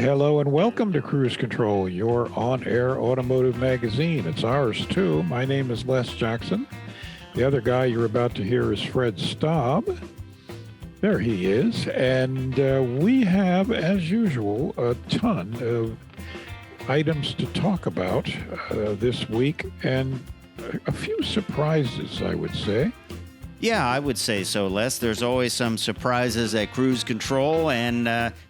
Hello and welcome to Cruise Control, your on-air automotive magazine. It's ours too. My name is Les Jackson. The other guy you're about to hear is Fred Staub. There he is. And we have, as usual, a ton of items to talk about this week and a few surprises, I would say. Yeah, I would say so, Les. There's always some surprises at Cruise Control, and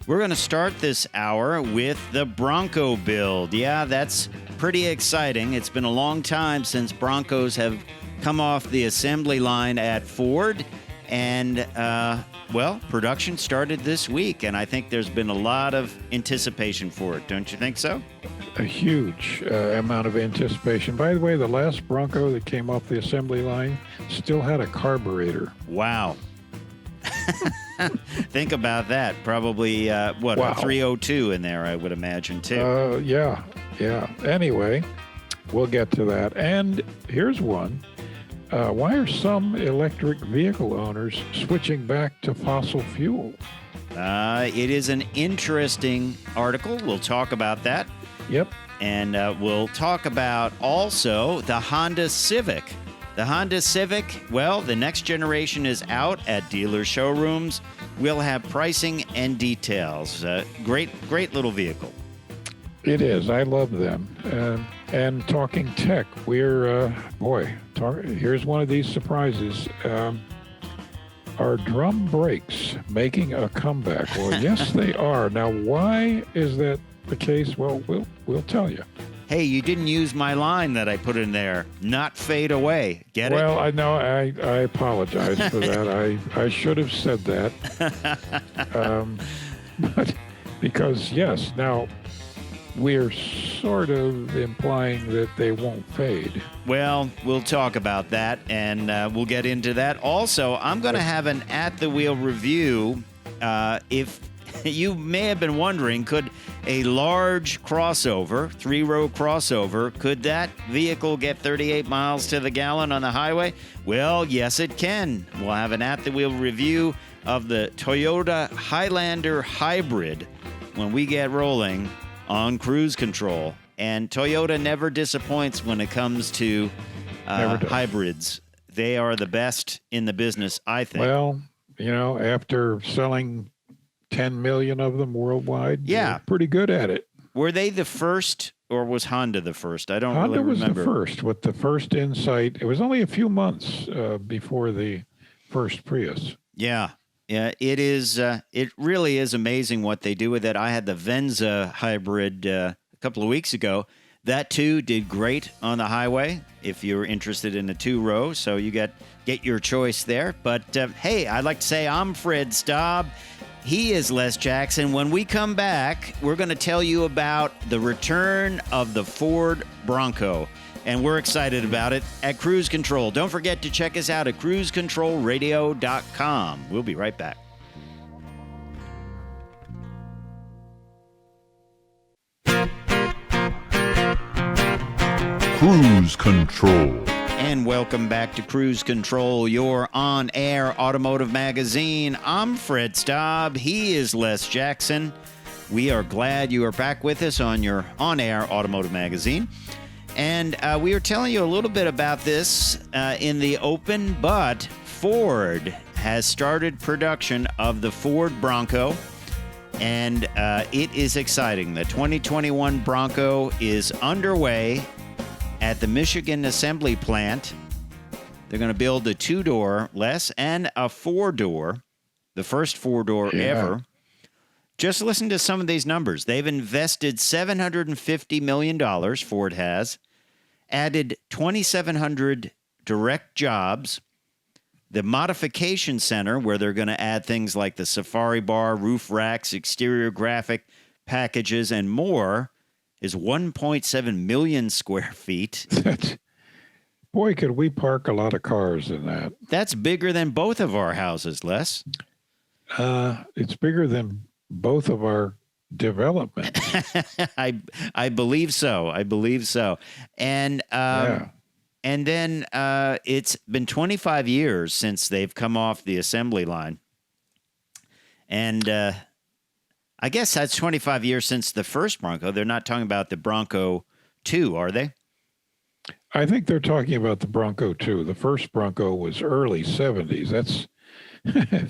we're going to start this hour with the Bronco Build. Yeah, that's pretty exciting. It's been a long time since Broncos have come off the assembly line at Ford, and, production started this week, and I think there's been a lot of anticipation for it. Don't you think so? A huge amount of anticipation. By the way, the last Bronco that came off the assembly line still had a carburetor. Wow. Think about that. Probably, a 302 in there, I would imagine, too. Yeah. Anyway, we'll get to that. And here's one. Why are some electric vehicle owners switching back to fossil fuel? It is an interesting article. We'll talk about that. Yep. And we'll talk about also the Honda Civic. The Honda Civic, well, the next generation is out at dealer showrooms. We'll have pricing and details. Great little vehicle. It is. I love them. And talking tech, we're, here's one of these surprises. Are drum brakes making a comeback? Well, yes, they are. Now, why is that the case? Well, we'll tell you. Hey, you didn't use my line that I put in there. Not fade away. Get it? Well, I know. I apologize for that. I should have said that. But because, yes, now we're sort of implying that they won't fade. Well, we'll talk about that, and we'll get into that. Also, I'm going to have an at-the-wheel review. If you may have been wondering, could a large crossover, three-row crossover, could that vehicle get 38 miles to the gallon on the highway? Well, yes, it can. We'll have an at-the-wheel review of the Toyota Highlander Hybrid when we get rolling on Cruise Control. And Toyota never disappoints when it comes to hybrids. They are the best in the business, I think. Well, after selling 10 million of them worldwide, they're pretty good at it. Were they the first, or was Honda the first? I don't really remember. Honda was the first, with the first Insight. It was only a few months before the first Prius. Yeah, it is. It really is amazing what they do with it. I had the Venza hybrid a couple of weeks ago. That too did great on the highway. If you're interested in a two-row, so you get your choice there. But hey, I'd like to say I'm Fred Staub. He is Les Jackson. When we come back, we're going to tell you about the return of the Ford Bronco. And we're excited about it at Cruise Control. Don't forget to check us out at cruisecontrolradio.com. We'll be right back. Cruise Control. And welcome back to Cruise Control, your on-air automotive magazine. I'm Fred Staub. He is Les Jackson. We are glad you are back with us on your on-air automotive magazine. And we were telling you a little bit about this in the open, but Ford has started production of the Ford Bronco, and it is exciting. The 2021 Bronco is underway at the Michigan assembly plant. They're going to build a two-door, Les, and a four-door, the first four-door ever. Just listen to some of these numbers. They've invested $750 million, Ford has, added 2,700 direct jobs. The modification center, where they're going to add things like the safari bar, roof racks, exterior graphic packages, and more, is 1.7 million square feet. Boy, could we park a lot of cars in that. That's bigger than both of our houses, Les. It's bigger than both of our developments. I believe so. And and then it's been 25 years since they've come off the assembly line. And I guess that's 25 years since the first Bronco. They're not talking about the Bronco 2, are they? I think they're talking about the Bronco too. The first Bronco was early 70s. That's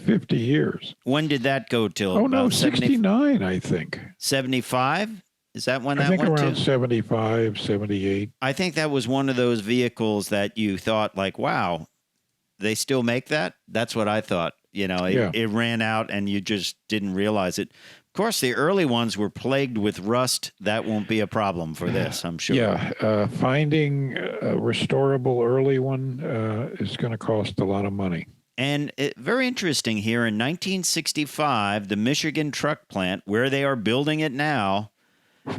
50 years. When did that go till? Oh, no, about 69, I think. 75? Is that when that I think went around to? 75, 78. I think that was one of those vehicles that you thought like, wow, they still make that? That's what I thought. You know, it ran out and you just didn't realize it. Of course, the early ones were plagued with rust. That won't be a problem for this, I'm sure. Yeah, finding a restorable early one is going to cost a lot of money. And very interesting here in 1965, the Michigan truck plant, where they are building it now,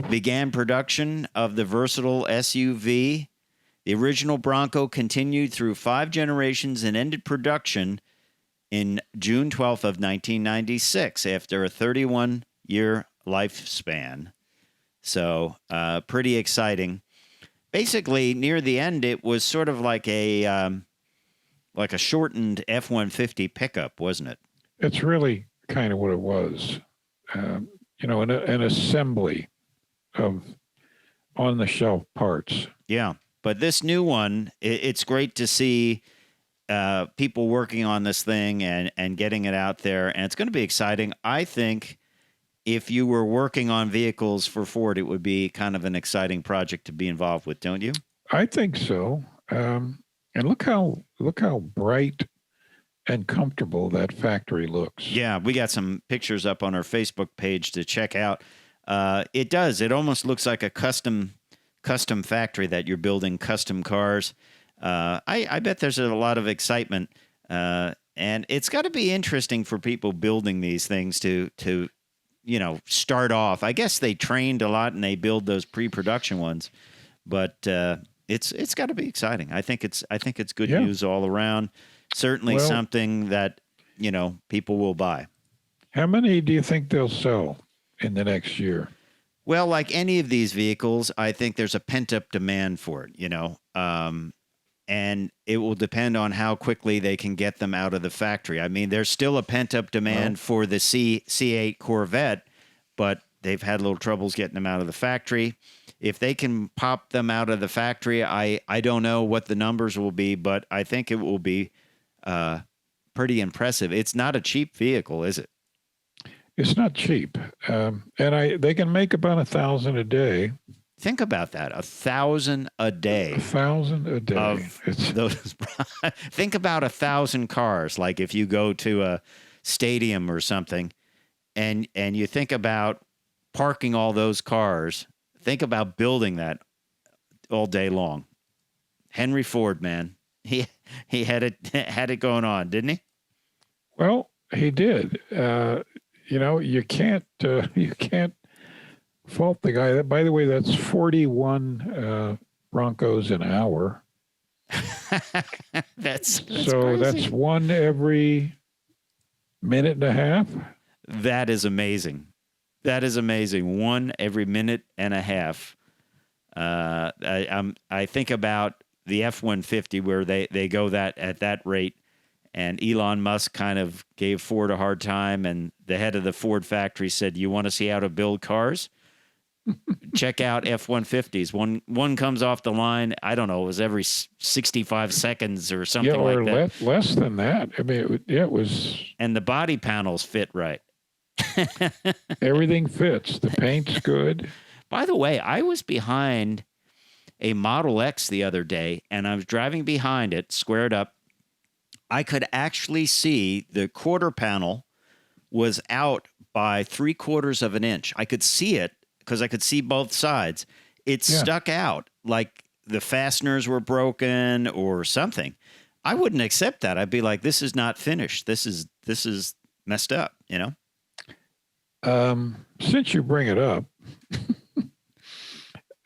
began production of the versatile SUV. The original Bronco continued through 5 generations and ended production in June 12th of 1996 after a 31-year lifespan. So pretty exciting. Basically, near the end, it was sort of like a shortened F-150 pickup, wasn't it? It's really kind of what it was. An assembly of on-the-shelf parts. Yeah, but this new one, it's great to see people working on this thing and getting it out there, and it's going to be exciting. I think if you were working on vehicles for Ford, it would be kind of an exciting project to be involved with, don't you? I think so. And look how bright and comfortable that factory looks. Yeah, we got some pictures up on our Facebook page to check out. It does. It almost looks like a custom factory that you're building custom cars. I bet there's a lot of excitement, and it's got to be interesting for people building these things to start off. I guess they trained a lot and they build those pre-production ones, but it's got to be exciting. I think it's good news all around. Certainly something that people will buy. How many do you think they'll sell in the next year? Well, like any of these vehicles, I think there's a pent-up demand for it, and it will depend on how quickly they can get them out of the factory. I mean, there's still a pent-up demand for the C8 Corvette, but they've had little troubles getting them out of the factory. If they can pop them out of the factory, I don't know what the numbers will be, but I think it will be pretty impressive. It's not a cheap vehicle, is it? It's not cheap, and they can make about 1,000 a day. Think about that, 1,000 a day. 1,000 a day. Think about 1,000 cars. Like if you go to a stadium or something, and you think about parking all those cars. Think about building that all day long. Henry Ford, man, he had it going on, didn't he? Well, he did. You can't fault the guy. By the way, that's 41 Broncos an hour. That's so crazy. That's one every minute and a half. That is amazing. That is amazing. One every minute and a half. I think about the F-150 where they go at that rate. And Elon Musk kind of gave Ford a hard time, and the head of the Ford factory said, "You want to see how to build cars? Check out F-150s. One comes off the line. I don't know. It was every 65 seconds or something like that. Less than that. I mean, it was. And the body panels fit right. Everything fits. The paint's good. By the way, I was behind a Model X the other day, and I was driving behind it, squared up. I could actually see the quarter panel was out by 3/4 of an inch. I could see it because I could see both sides. It stuck out like the fasteners were broken or something. I wouldn't accept that. I'd be like, this is not finished. This is messed up, Since you bring it up,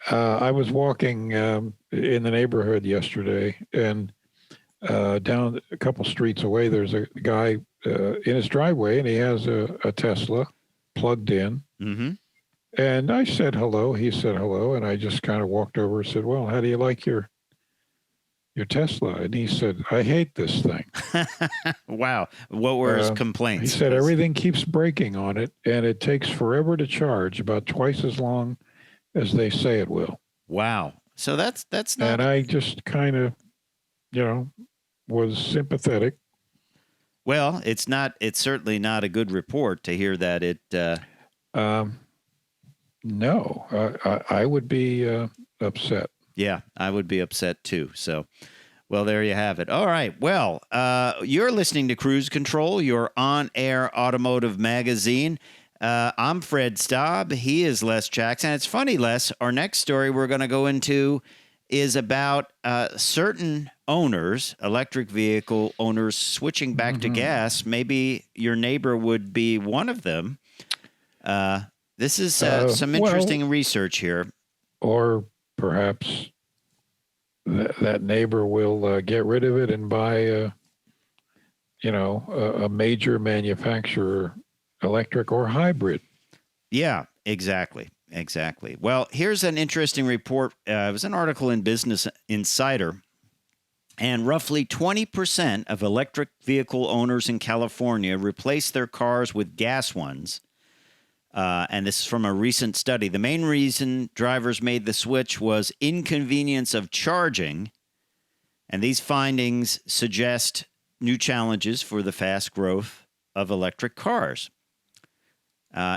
I was walking in the neighborhood yesterday, and down a couple streets away, there's a guy in his driveway, and he has a Tesla plugged in. Mm-hmm. And I said hello. He said hello, and I just kind of walked over and said, "Well, how do you like your your Tesla, and he said, "I hate this thing." Wow. What were his He complaints? said everything keeps breaking on it, and it takes forever to charge, about twice as long as they say it will. Wow. So that's not. And I just kind of, was sympathetic. Well, it's not. It's certainly not a good report to hear that it. No, I would be upset. Yeah, I would be upset too. So, well, there you have it. All right. Well, you're listening to Cruise Control, your on-air automotive magazine. I'm Fred Staub. He is Les Jackson. It's funny, Les. Our next story we're going to go into is about certain owners, electric vehicle owners, switching back to gas. Maybe your neighbor would be one of them. This is some interesting research here. Or perhaps that neighbor will get rid of it and buy a major manufacturer, electric or hybrid. Yeah, exactly. Exactly. Well, here's an interesting report. It was an article in Business Insider, and roughly 20% of electric vehicle owners in California replaced their cars with gas ones. And this is from a recent study. The main reason drivers made the switch was inconvenience of charging, and these findings suggest new challenges for the fast growth of electric cars.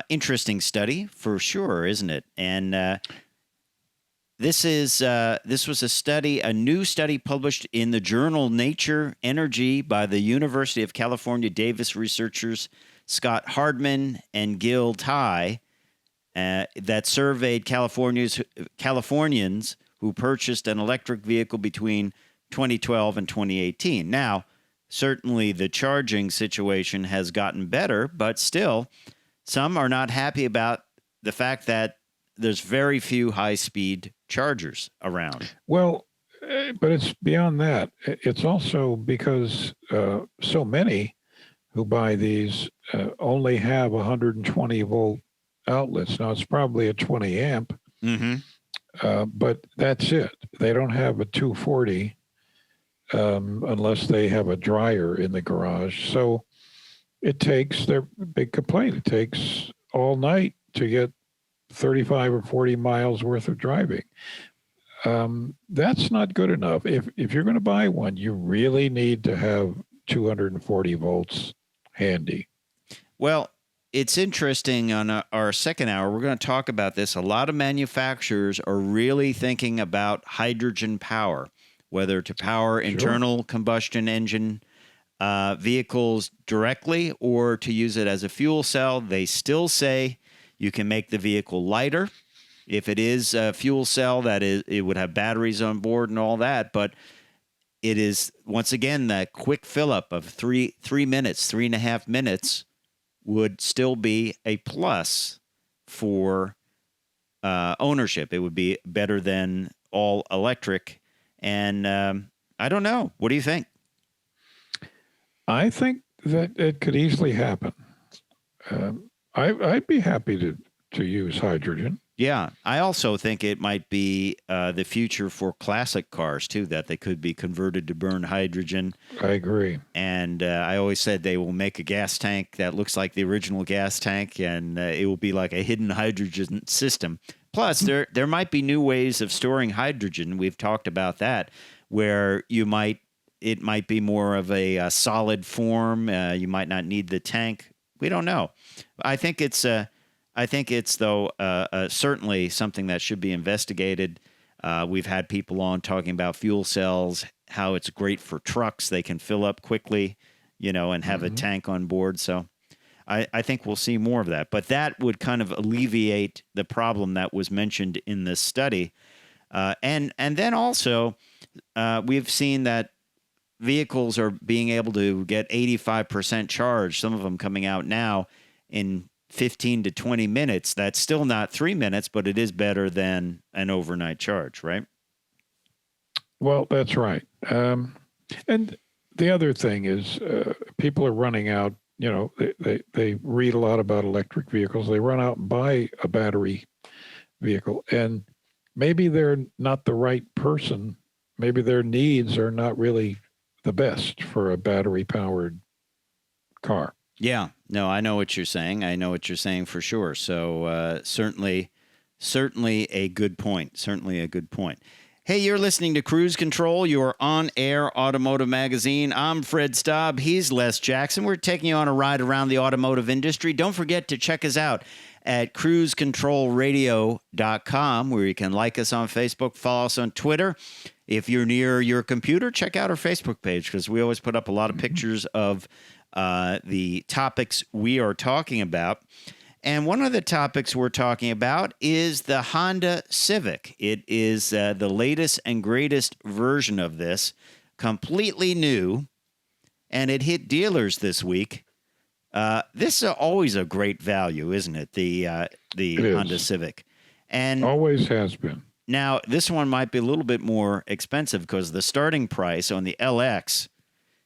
Interesting study for sure, isn't it? And this was a new study published in the journal Nature Energy by the University of California Davis researchers Scott Hardman and Gil Ty that surveyed Californians who purchased an electric vehicle between 2012 and 2018. Now, certainly the charging situation has gotten better, but still, some are not happy about the fact that there's very few high-speed chargers around. Well, but it's beyond that. It's also because so many who buy these only have 120 volt outlets. Now, it's probably a 20 amp, but that's it. They don't have a 240 unless they have a dryer in the garage. So it takes, their big complaint, it takes all night to get 35 or 40 miles worth of driving. That's not good enough. If you're going to buy one, you really need to have 240 volts handy. Well, it's interesting. On our second hour, we're going to talk about this. A lot of manufacturers are really thinking about hydrogen power, whether to power internal combustion engine vehicles directly or to use it as a fuel cell. They still say you can make the vehicle lighter. If it is a fuel cell, it would have batteries on board and all that, but it is, once again, that quick fill-up of 3.5 minutes would still be a plus for ownership. It would be better than all electric. And I don't know. What do you think? I think that it could easily happen. I'd be happy to use hydrogen. Yeah, I also think it might be the future for classic cars, too, that they could be converted to burn hydrogen. I agree. And I always said they will make a gas tank that looks like the original gas tank, and it will be like a hidden hydrogen system. Plus, there might be new ways of storing hydrogen. We've talked about that, where it might be more of a solid form. You might not need the tank. We don't know. I think it's certainly something that should be investigated. We've had people on talking about fuel cells, how it's great for trucks. They can fill up quickly, and have a tank on board. So I think we'll see more of that. But that would kind of alleviate the problem that was mentioned in this study. And then also, we've seen that vehicles are being able to get 85% charge, some of them coming out now in 15 to 20 minutes. That's still not 3 minutes, but it is better than an overnight charge, right? Well, that's right. And the other thing is people are running out, they read a lot about electric vehicles. They run out and buy a battery vehicle, and maybe they're not the right person maybe their needs are not really the best for a battery-powered car. Yeah, no, I know what you're saying. I know what you're saying for sure. So certainly a good point. Certainly a good point. Hey, you're listening to Cruise Control, your on-air automotive magazine. I'm Fred Staub. He's Les Jackson. We're taking you on a ride around the automotive industry. Don't forget to check us out at cruisecontrolradio.com, where you can like us on Facebook, follow us on Twitter. If you're near your computer, check out our Facebook page, because we always put up a lot of pictures of the topics we are talking about. And one of the topics we're talking about is the Honda Civic. It is the latest and greatest version of this, completely new, and it hit dealers this week. This is always a great value, isn't it? The Honda Civic, and always has been. Now this one might be a little bit more expensive because the starting price on the LX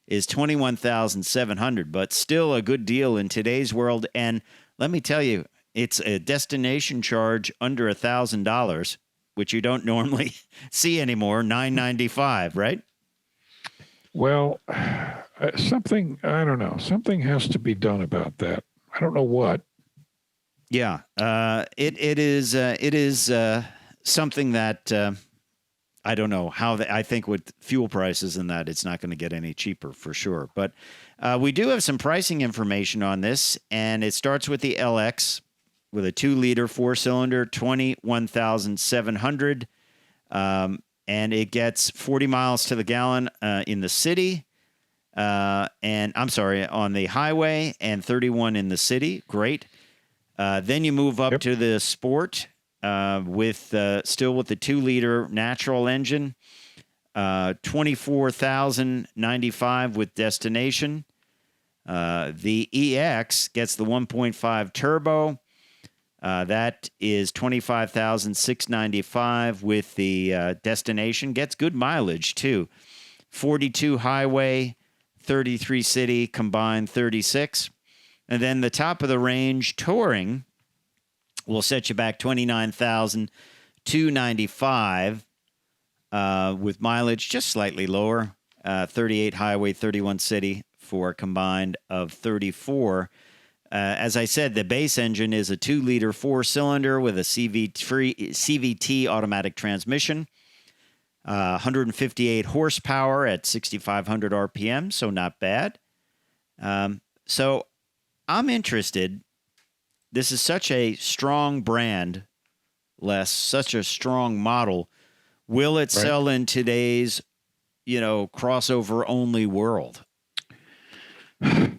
is $21,700, but still a good deal in today's world. And let me tell you, it's a destination charge under $1,000, which you don't normally see anymore. $995, right? Well, something, I don't know. Something has to be done about that. I don't know what. Yeah, it is something that I don't know how. I think with fuel prices and that, it's not going to get any cheaper for sure. But we do have some pricing information on this, and it starts with the LX with a 2-liter 4-cylinder, $21,700, and it gets 40 miles to the gallon in the city, and I'm sorry, on the highway, and 31 in the city. Great. Then you move up to the Sport with still with the 2-liter natural engine, $24,095 with destination. The EX gets the 1.5 turbo. That is $25,695 with the destination. Gets good mileage too. 42 highway, 33 city, combined 36. And then the top of the range touring will set you back $29,295 with mileage just slightly lower. 38 highway, 31 city for a combined of 34. As I said, the base engine is a 2-liter 4-cylinder with a CVT automatic transmission. 158 horsepower at 6,500 RPM, so not bad. So I'm interested. This is such a strong brand, Les, such a strong model. Will it sell in today's, crossover-only world? I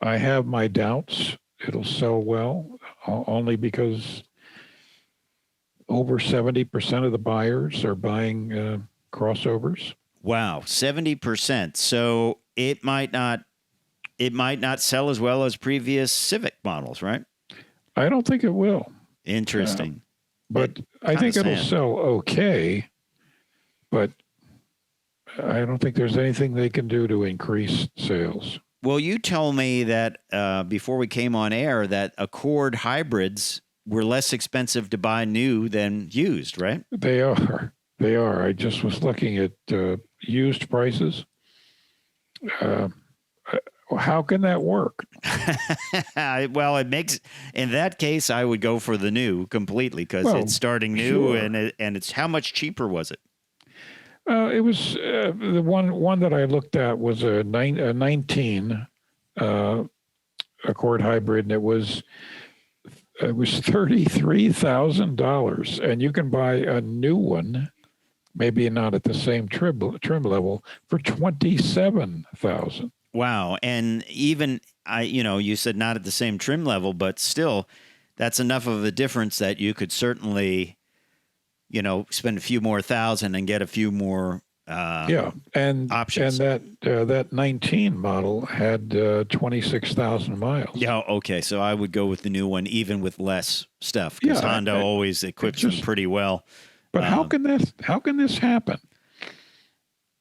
have my doubts it'll sell well, only because over 70% of the buyers are buying crossovers. Wow, 70%. So it might not sell as well as previous Civic models, right? I don't think it will. Interesting. But I think it'll sell okay, but I don't think there's anything they can do to increase sales. Well, you told me that before we came on air that Accord hybrids were less expensive to buy new than used, right? They are. They are. I just was looking at used prices. How can that work? Well, it makes, in that case, I would go for the new completely because it's starting new, sure. and it's how much cheaper was it? It was the one that I looked at was a 19 Accord hybrid, and it was $33,000, and you can buy a new one, maybe not at the same trim level, for $27,000. Wow, and even you said not at the same trim level, but still, that's enough of a difference that you could certainly, spend a few more thousand and get a few more options. And that 19 model had 26,000 miles. Yeah, okay. So I would go with the new one, even with less stuff, because Honda always equips them pretty well. But how can this happen?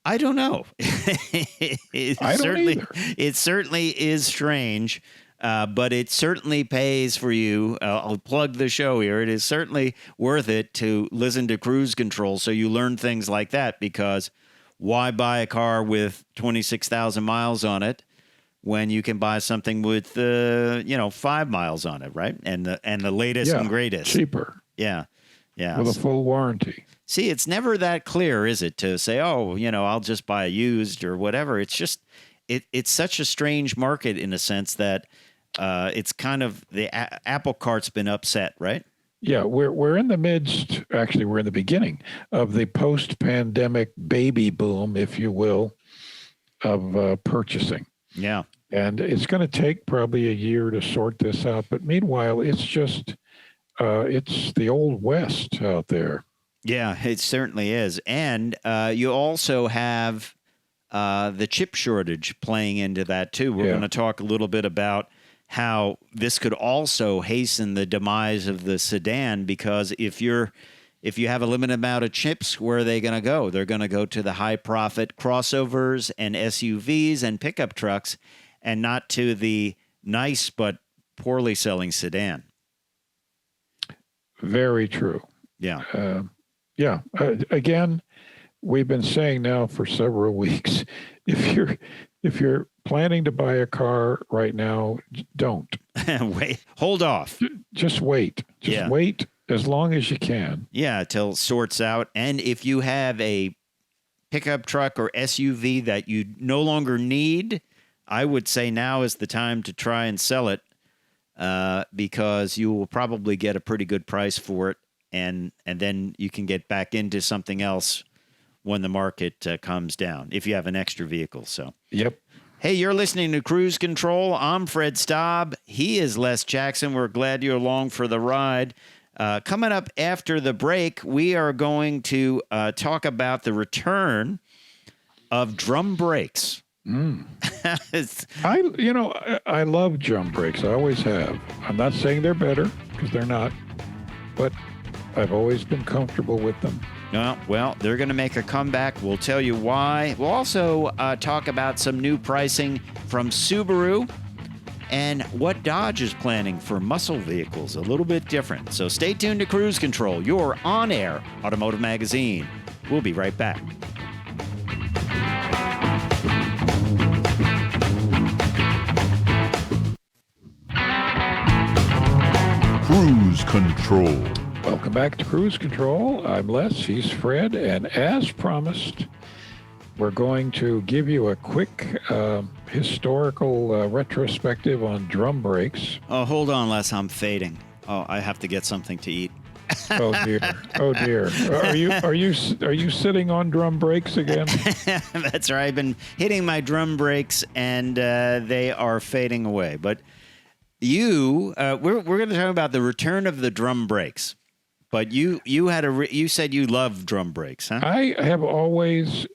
I don't know. I don't either. It certainly is strange. But it certainly pays for you. I'll plug the show here. It is certainly worth it to listen to Cruise Control so you learn things like that, because why buy a car with 26,000 miles on it when you can buy something with 5 miles on it, right? And the latest and greatest. Cheaper. Yeah. With a full warranty. See, it's never that clear, is it, to say, I'll just buy a used or whatever. It's just it's such a strange market in a sense that it's kind of the apple cart's been upset, right? Yeah, we're in the midst, actually, we're in the beginning of the post-pandemic baby boom, if you will, of purchasing. Yeah. And it's going to take probably a year to sort this out. But meanwhile, it's just, it's the old West out there. Yeah, it certainly is. And you also have the chip shortage playing into that, too. We're going to talk a little bit about how this could also hasten the demise of the sedan, because if you have a limited amount of chips, where are they going to go? They're going to go to the high-profit crossovers and SUVs and pickup trucks, and not to the nice but poorly selling sedan. Very true. Yeah. Again, we've been saying now for several weeks, if you're planning to buy a car right now, don't. Wait. Hold off. Just wait. Wait as long as you can. Yeah, till it sorts out. And if you have a pickup truck or SUV that you no longer need, I would say now is the time to try and sell it, because you will probably get a pretty good price for it, and then you can get back into something else when the market comes down, if you have an extra vehicle. So. Yep. Hey, you're listening to Cruise Control. I'm Fred Staub. He is Les Jackson. We're glad you're along for the ride. Coming up after the break, we are going to talk about the return of drum brakes. I love drum brakes. I always have. I'm not saying they're better, because they're not, but I've always been comfortable with them. Well, they're going to make a comeback. We'll tell you why. We'll also talk about some new pricing from Subaru and what Dodge is planning for muscle vehicles, a little bit different. So stay tuned to Cruise Control, your on-air automotive magazine. We'll be right back. Cruise Control. Welcome back to Cruise Control. I'm Les, he's Fred, and as promised, we're going to give you a quick historical retrospective on drum brakes. Oh, hold on, Les, I'm fading. Oh, I have to get something to eat. Oh dear! Oh dear! Are you sitting on drum brakes again? That's right. I've been hitting my drum brakes, and they are fading away. But we're going to talk about the return of the drum brakes. But you said you love drum brakes, huh? I have always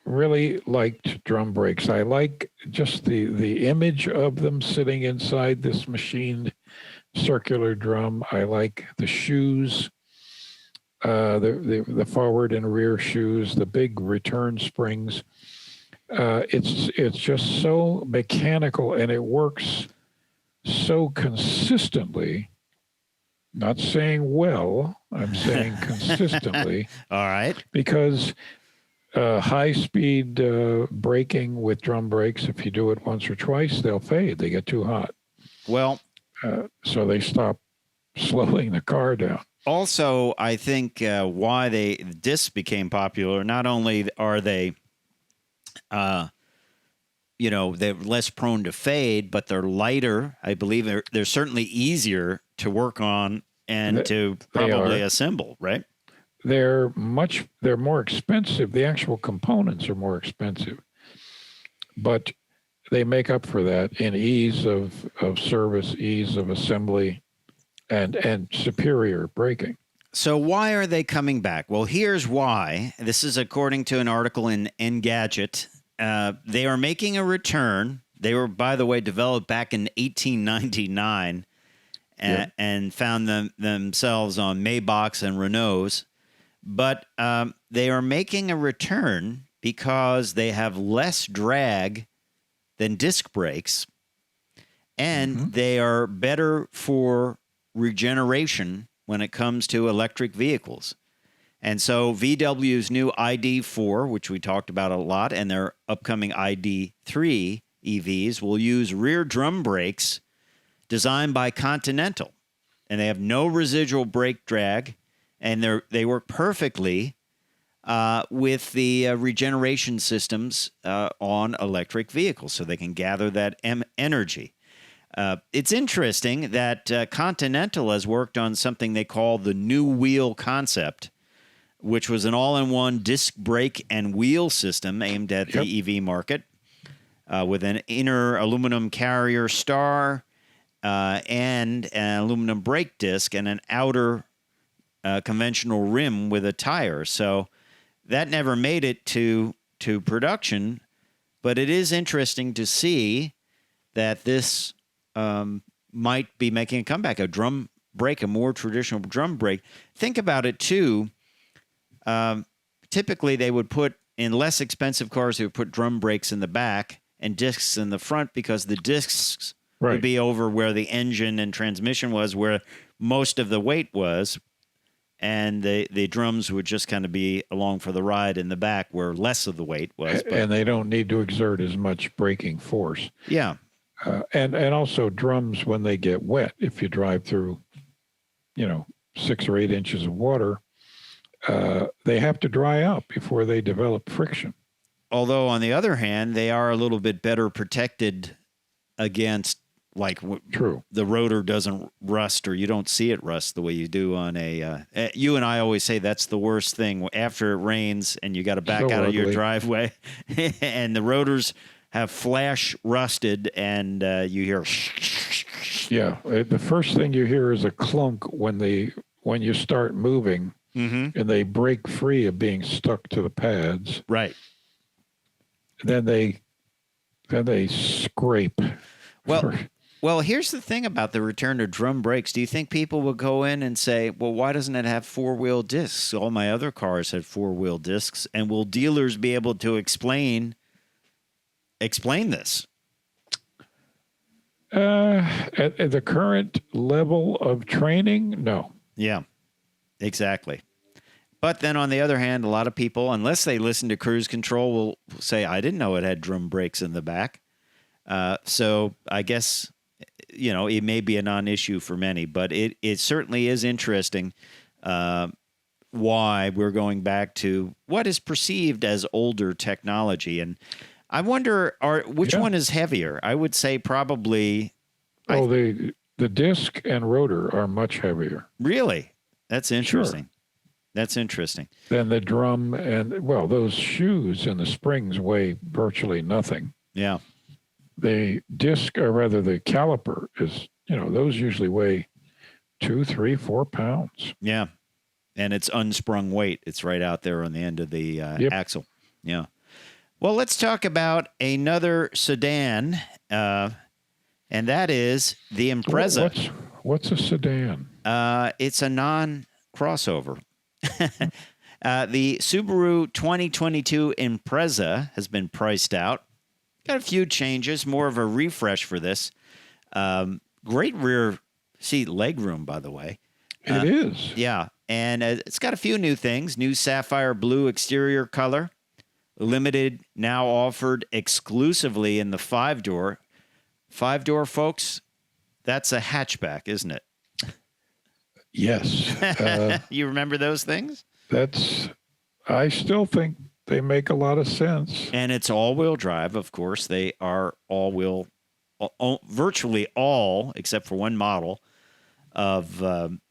really liked drum brakes. I like just the image of them sitting inside this machined circular drum. I like the shoes, the forward and rear shoes, the big return springs. It's just so mechanical, and it works so consistently. Not saying well, I'm saying consistently. All right. Because high-speed braking with drum brakes, if you do it once or twice, they'll fade. They get too hot. Well, so they stop slowing the car down. Also, I think why discs became popular, not only are they, they're less prone to fade, but they're lighter. I believe they're certainly easier to work on and to probably assemble, right? They're more expensive. The actual components are more expensive, but they make up for that in ease of service, ease of assembly, and superior braking. So why are they coming back? Well, here's why. This is according to an article in Engadget. They are making a return. They were, by the way, developed back in 1899 and found themselves on Maybachs and Renaults. But they are making a return because they have less drag than disc brakes, and they are better for regeneration when it comes to electric vehicles. And so VW's new ID4, which we talked about a lot, and their upcoming ID3 EVs will use rear drum brakes designed by Continental. And they have no residual brake drag, and they work perfectly with the regeneration systems on electric vehicles, so they can gather that energy. It's interesting that Continental has worked on something they call the new wheel concept, which was an all-in-one disc brake and wheel system aimed at the EV market with an inner aluminum carrier star and an aluminum brake disc and an outer conventional rim with a tire. So that never made it to production, but it is interesting to see that this might be making a comeback, a drum brake, a more traditional drum brake. Think about it, too. Typically, they would put, in less expensive cars, they would put drum brakes in the back and discs in the front because the discs would be over where the engine and transmission was, where most of the weight was, and the drums would just kind of be along for the ride in the back where less of the weight was. And they don't need to exert as much braking force. Yeah. And also drums, when they get wet, if you drive through, 6 or 8 inches of water, they have to dry out before they develop friction. Although, on the other hand, they are a little bit better protected against, True. The rotor doesn't rust, or you don't see it rust the way you do on a. You and I always say that's the worst thing. After it rains and you got to back out of your driveway, and the rotors have flash rusted, and you hear. Yeah, the first thing you hear is a clunk when you start moving, and they break free of being stuck to the pads. Right. Then they scrape. Well, here's the thing about the return to drum brakes. Do you think people will go in and say, well, why doesn't it have 4-wheel discs? All my other cars had 4-wheel discs. And will dealers be able to explain this? At the current level of training, no. Yeah, exactly. But then on the other hand, a lot of people, unless they listen to Cruise Control, will say, I didn't know it had drum brakes in the back. So I guess, it may be a non-issue for many, but it certainly is interesting why we're going back to what is perceived as older technology. And I wonder, which one is heavier? I would say probably... the disc and rotor are much heavier. Really? That's interesting. Sure. That's interesting. Then the drum and, those shoes and the springs weigh virtually nothing. Yeah. The disc, or rather the caliper, is, those usually weigh 2, 3, 4 pounds. Yeah. And it's unsprung weight. It's right out there on the end of the axle. Yeah. Well, let's talk about another sedan, and that is the Impreza. What's a sedan? It's a non-crossover. The Subaru 2022 Impreza has been priced out. Got a few changes, more of a refresh for this. Great rear seat legroom, by the way. It is. Yeah, and it's got a few new things. New sapphire blue exterior color. Limited, now offered exclusively in the 5-door. 5-door, folks, that's a hatchback, isn't it? Yes. You remember those things? I still think they make a lot of sense. And it's all-wheel drive, of course. They are all-wheel, virtually all, except for one model of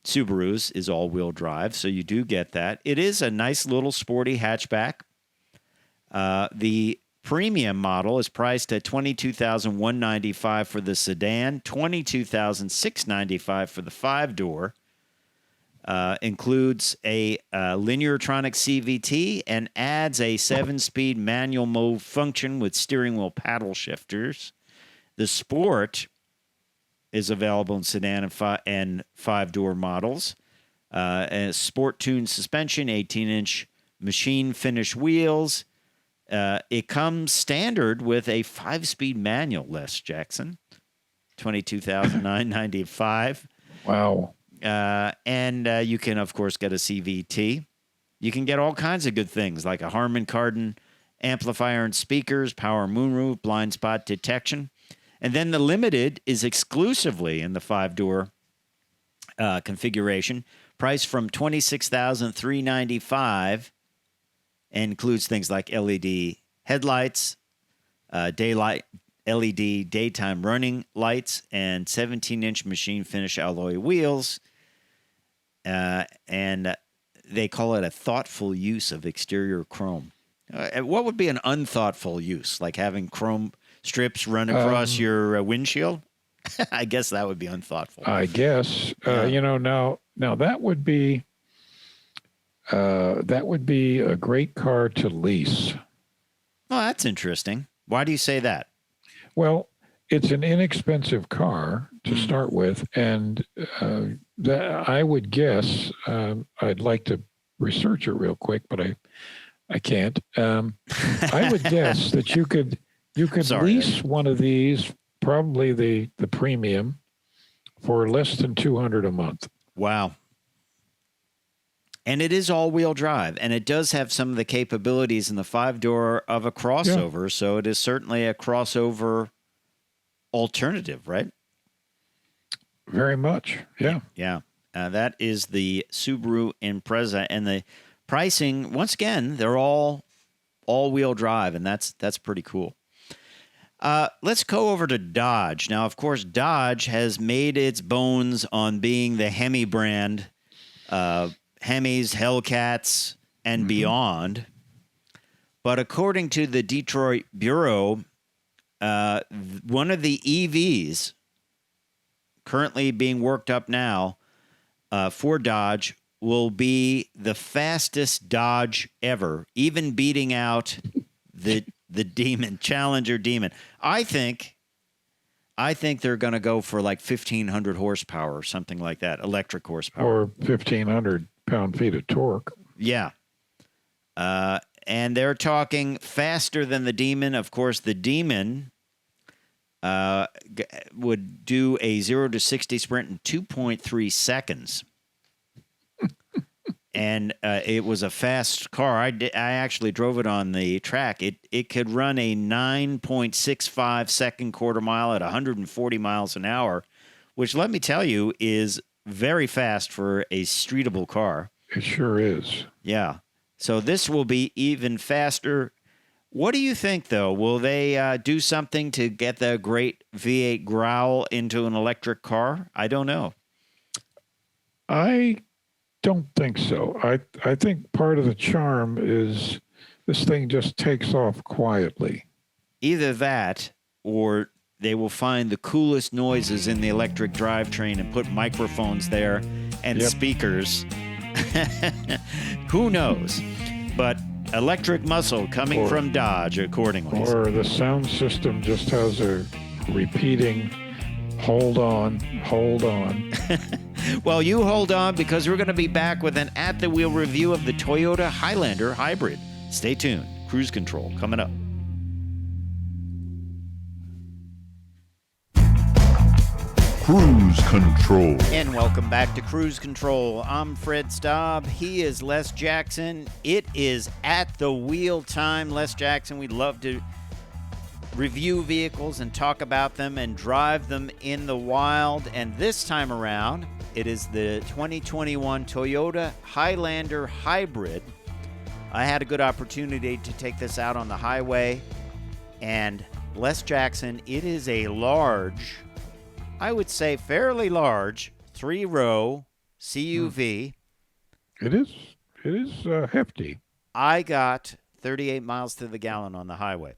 Subarus, is all-wheel drive. So you do get that. It is a nice little sporty hatchback. The premium model is priced at $22,195 for the sedan, $22,695 for the 5-door. Includes a Lineartronic CVT and adds a 7-speed manual mode function with steering wheel paddle shifters. The Sport is available in sedan and 5-door models. And Sport tuned suspension, 18-inch machine finish wheels. It comes standard with a 5-speed manual, Les Jackson. $22,995. Wow. And you can, of course, get a CVT. You can get all kinds of good things like a Harman Kardon amplifier and speakers, power moonroof, blind spot detection. And then the Limited is exclusively in the 5-door configuration, priced from $26,395, and includes things like LED headlights, daylight LED daytime running lights, and 17-inch machine finish alloy wheels. And they call it a thoughtful use of exterior chrome. What would be an unthoughtful use, like having chrome strips run across your windshield? I guess that would be unthoughtful. I guess now that would be a great car to lease. Oh, that's interesting. Why do you say that? Well, it's an inexpensive car to start with, and that I would guess. I'd like to research it real quick, but I can't. I would guess that you could lease one of these, probably the premium, for less than $200 a month. Wow. And it is all-wheel drive, and it does have some of the capabilities in the 5-door of a crossover, so it is certainly a crossover alternative, right? Very much, yeah. Yeah. That is the Subaru Impreza, and the pricing, once again, they're all-wheel drive, and that's pretty cool. Let's go over to Dodge. Now, of course, Dodge has made its bones on being the Hemi brand, Hemis, Hellcats, and beyond. But according to the Detroit Bureau, one of the EVs currently being worked up now for Dodge will be the fastest Dodge ever, even beating out the Demon, Challenger Demon. I think they're going to go for like 1,500 horsepower or something like that, electric horsepower. Or 1,500 pound-feet of torque. Yeah. And they're talking faster than the Demon. Of course, the Demon would do a 0 to 60 sprint in 2.3 seconds. And it was a fast car. I actually drove it on the track. It could run a 9.65 second quarter mile at 140 miles an hour, which, let me tell you, is very fast for a streetable car. It sure is. Yeah. So this will be even faster. What do you think, though? Will they do something to get the great V8 growl into an electric car? I don't know. I don't think so. I think part of the charm is this thing just takes off quietly. Either that, or they will find the coolest noises in the electric drivetrain and put microphones there and speakers. Who knows? But electric muscle coming from Dodge, accordingly. Or the sound system just has a repeating, hold on, hold on. Well, you hold on, because we're going to be back with an at-the-wheel review of the Toyota Highlander Hybrid. Stay tuned. Cruise Control coming up. Cruise Control. And welcome back to Cruise Control. I'm Fred Staub. He is Les Jackson. It is at the wheel time. Les Jackson, we'd love to review vehicles and talk about them and drive them in the wild. And this time around, it is the 2021 Toyota Highlander Hybrid. I had a good opportunity to take this out on the highway. And Les Jackson, it is a large, I would say fairly large, 3-row CUV. It is hefty. I got 38 miles to the gallon on the highway.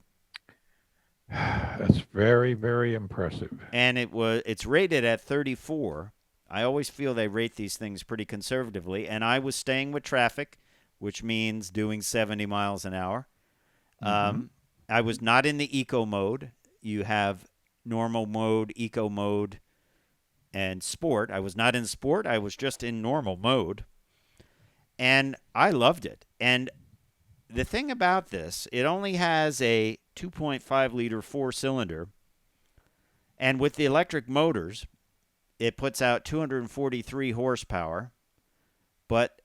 That's very, very impressive. And it's rated at 34. I always feel they rate these things pretty conservatively. And I was staying with traffic, which means doing 70 miles an hour. I was not in the eco mode. You have normal mode, eco mode, and sport. I was not in sport. I was just in normal mode. And I loved it. And the thing about this, it only has a 2.5-liter 4-cylinder. And with the electric motors, it puts out 243 horsepower, but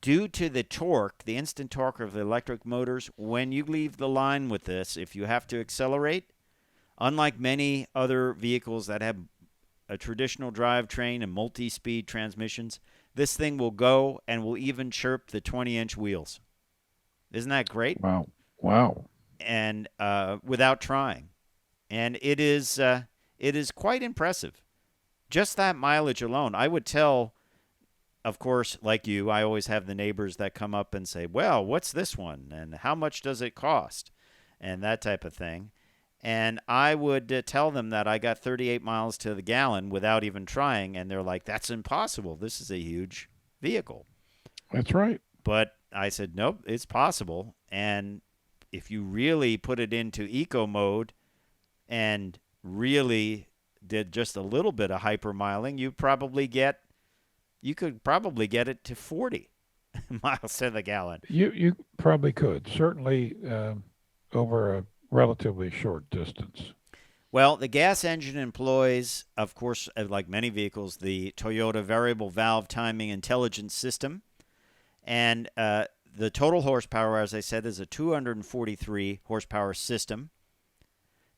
due to the torque, the instant torque of the electric motors, when you leave the line with this, if you have to accelerate, unlike many other vehicles that have a traditional drivetrain and multi-speed transmissions, this thing will go and will even chirp the 20-inch wheels. Isn't that great? Wow. And without trying. And it is quite impressive. Just that mileage alone. I would tell, of course, like you, I always have the neighbors that come up and say, well, what's this one? And how much does it cost? And that type of thing. And I would tell them that I got 38 miles to the gallon without even trying. And they're like, that's impossible. This is a huge vehicle. That's right. But I said, nope, it's possible. And if you really put it into eco mode and really did just a little bit of hypermiling, you could probably get it to 40 miles to the gallon. You probably could. Certainly over a relatively short distance. Well, the gas engine employs, of course, like many vehicles, the Toyota variable valve timing intelligence system. And the total horsepower, as I said, is a 243 horsepower system.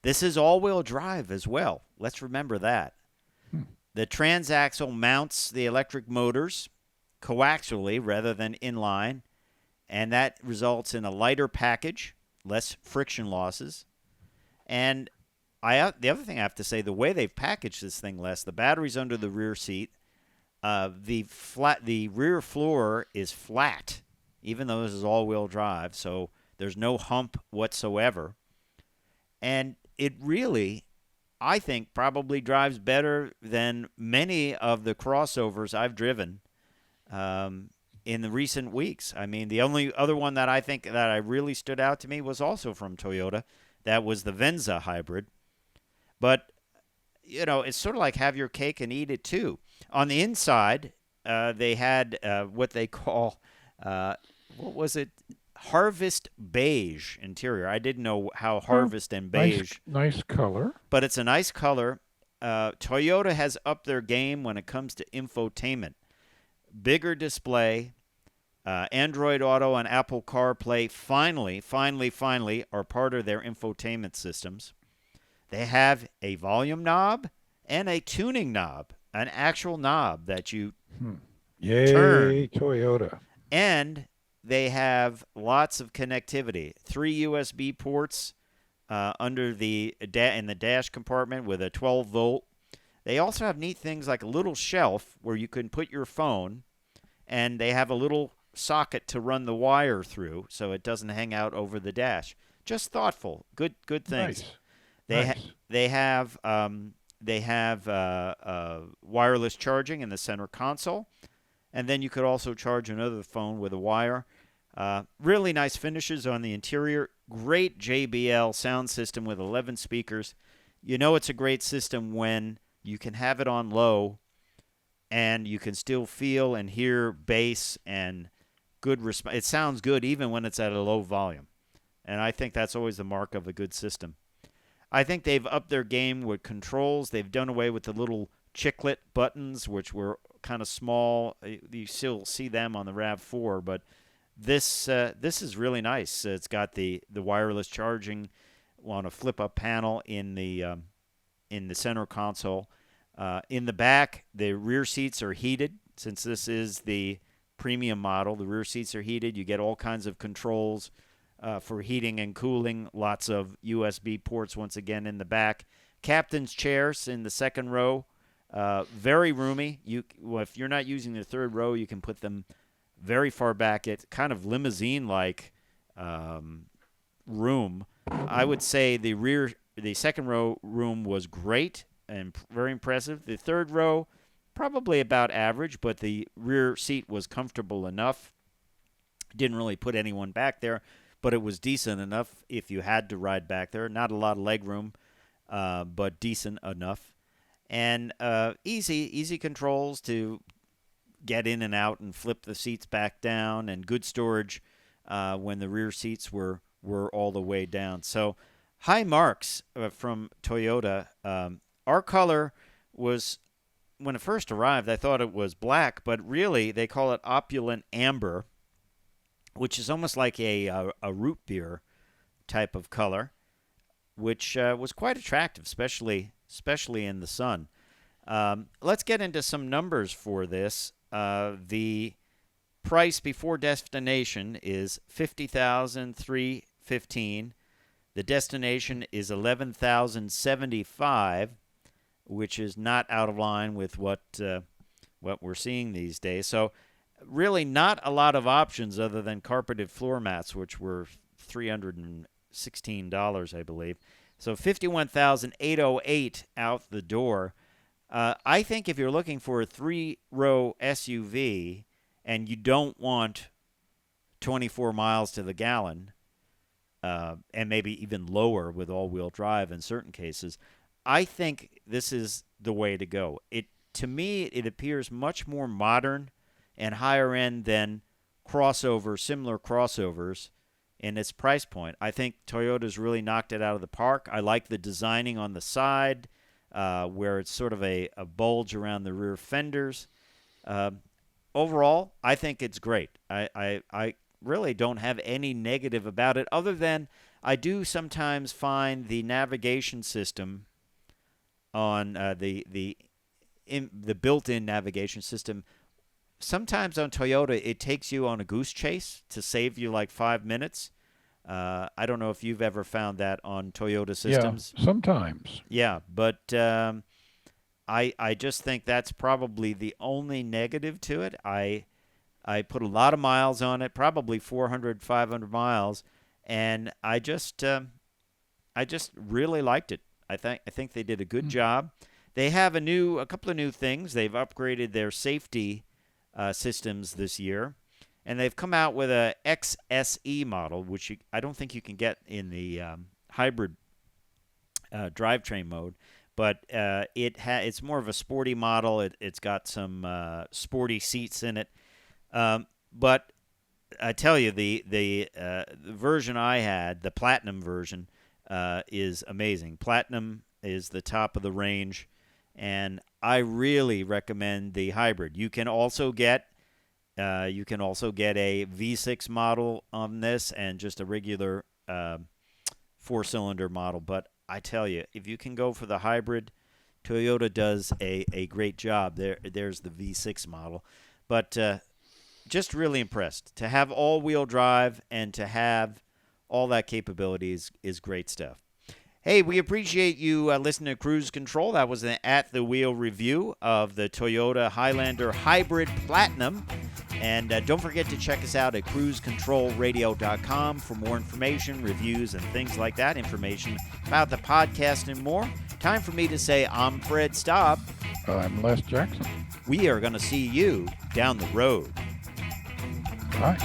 This is all-wheel drive as well. Let's remember that. The transaxle mounts the electric motors coaxially rather than inline, and that results in a lighter package, less friction losses. And the other thing I have to say, the way they've packaged this thing, Les, the battery's under the rear seat. The rear floor is flat, even though this is all-wheel drive, so there's no hump whatsoever. And it really, I think, probably drives better than many of the crossovers I've driven in the recent weeks. I mean, the only other one that I think that I really stood out to me was also from Toyota. That was the Venza Hybrid. But, it's sort of like have your cake and eat it too. On the inside, they had what they call, what was it? Harvest beige interior. I didn't know how harvest and beige. Nice color. But it's a nice color. Toyota has upped their game when it comes to infotainment. Bigger display. Android Auto and Apple CarPlay finally are part of their infotainment systems. They have a volume knob and a tuning knob, an actual knob that you Yay, turn. Toyota. And they have lots of connectivity. 3 USB ports under in the dash compartment with a 12-volt. They also have neat things like a little shelf where you can put your phone, and they have a little socket to run the wire through so it doesn't hang out over the dash. Just thoughtful, good things. Nice. They have wireless charging in the center console, and then you could also charge another phone with a wire. Really nice finishes on the interior. Great JBL sound system with 11 speakers. It's a great system when you can have it on low and you can still feel and hear bass and good response. It sounds good even when it's at a low volume. And I think that's always the mark of a good system. I think they've upped their game with controls. They've done away with the little chiclet buttons, which were kind of small. You still see them on the RAV4, but this is really nice. It's got the wireless charging on a flip-up panel in the center console. In the back, the rear seats are heated. Since this is the premium model, the rear seats are heated. You get all kinds of controls for heating and cooling. Lots of USB ports once again in the back. Captain's chairs in the second row. Very roomy. If you're not using the third row, you can put them very far back. It's kind of limousine-like room. I would say the second row room was great and very impressive. The third row, probably about average, but the rear seat was comfortable enough. Didn't really put anyone back there, but it was decent enough if you had to ride back there. Not a lot of leg room, but decent enough. And easy controls to get in and out and flip the seats back down, and good storage when the rear seats were all the way down. So Hi, Marks from Toyota. Our color was, when it first arrived, I thought it was black, but really they call it opulent amber, which is almost like a root beer type of color, which was quite attractive, especially in the sun. Let's get into some numbers for this. The price before destination is $50,315. The destination is $11,075, which is not out of line with what we're seeing these days. So really not a lot of options other than carpeted floor mats, which were $316, I believe. So $51,808 out the door. I think if you're looking for a 3-row SUV and you don't want 24 miles to the gallon, and maybe even lower with all-wheel drive in certain cases, I think this is the way to go. To me, it appears much more modern and higher end than similar crossovers in its price point. I think Toyota's really knocked it out of the park. I like the designing on the side, where it's sort of a bulge around the rear fenders. Overall, I think it's great. I really don't have any negative about it, other than I do sometimes find the navigation system on the built-in navigation system. Sometimes on Toyota, it takes you on a goose chase to save you like 5 minutes. I don't know if you've ever found that on Toyota systems. Yeah, sometimes. Yeah, but I just think that's probably the only negative to it. I put a lot of miles on it, probably 400, 500 miles, and I just really liked it. I think they did a good job. They have a couple of new things. They've upgraded their safety systems this year, and they've come out with a XSE model, which I don't think you can get in the hybrid drivetrain mode, but it's more of a sporty model. It's got some sporty seats in it. But I tell you, the version I had, the Platinum version, is amazing. Platinum is the top of the range, and I really recommend the hybrid. You can also get a V6 model on this and just a regular 4-cylinder model. But I tell you, if you can go for the hybrid, Toyota does a great job. There's the V6 model. But just really impressed. To have all-wheel drive and to have all that capability is great stuff. Hey, we appreciate you listening to Cruise Control. That was an at-the-wheel review of the Toyota Highlander Hybrid Platinum. And don't forget to check us out at cruisecontrolradio.com for more information, reviews, and things like that. Information about the podcast and more. Time for me to say I'm Fred Staub. I'm Les Jackson. We are going to see you down the road. Bye.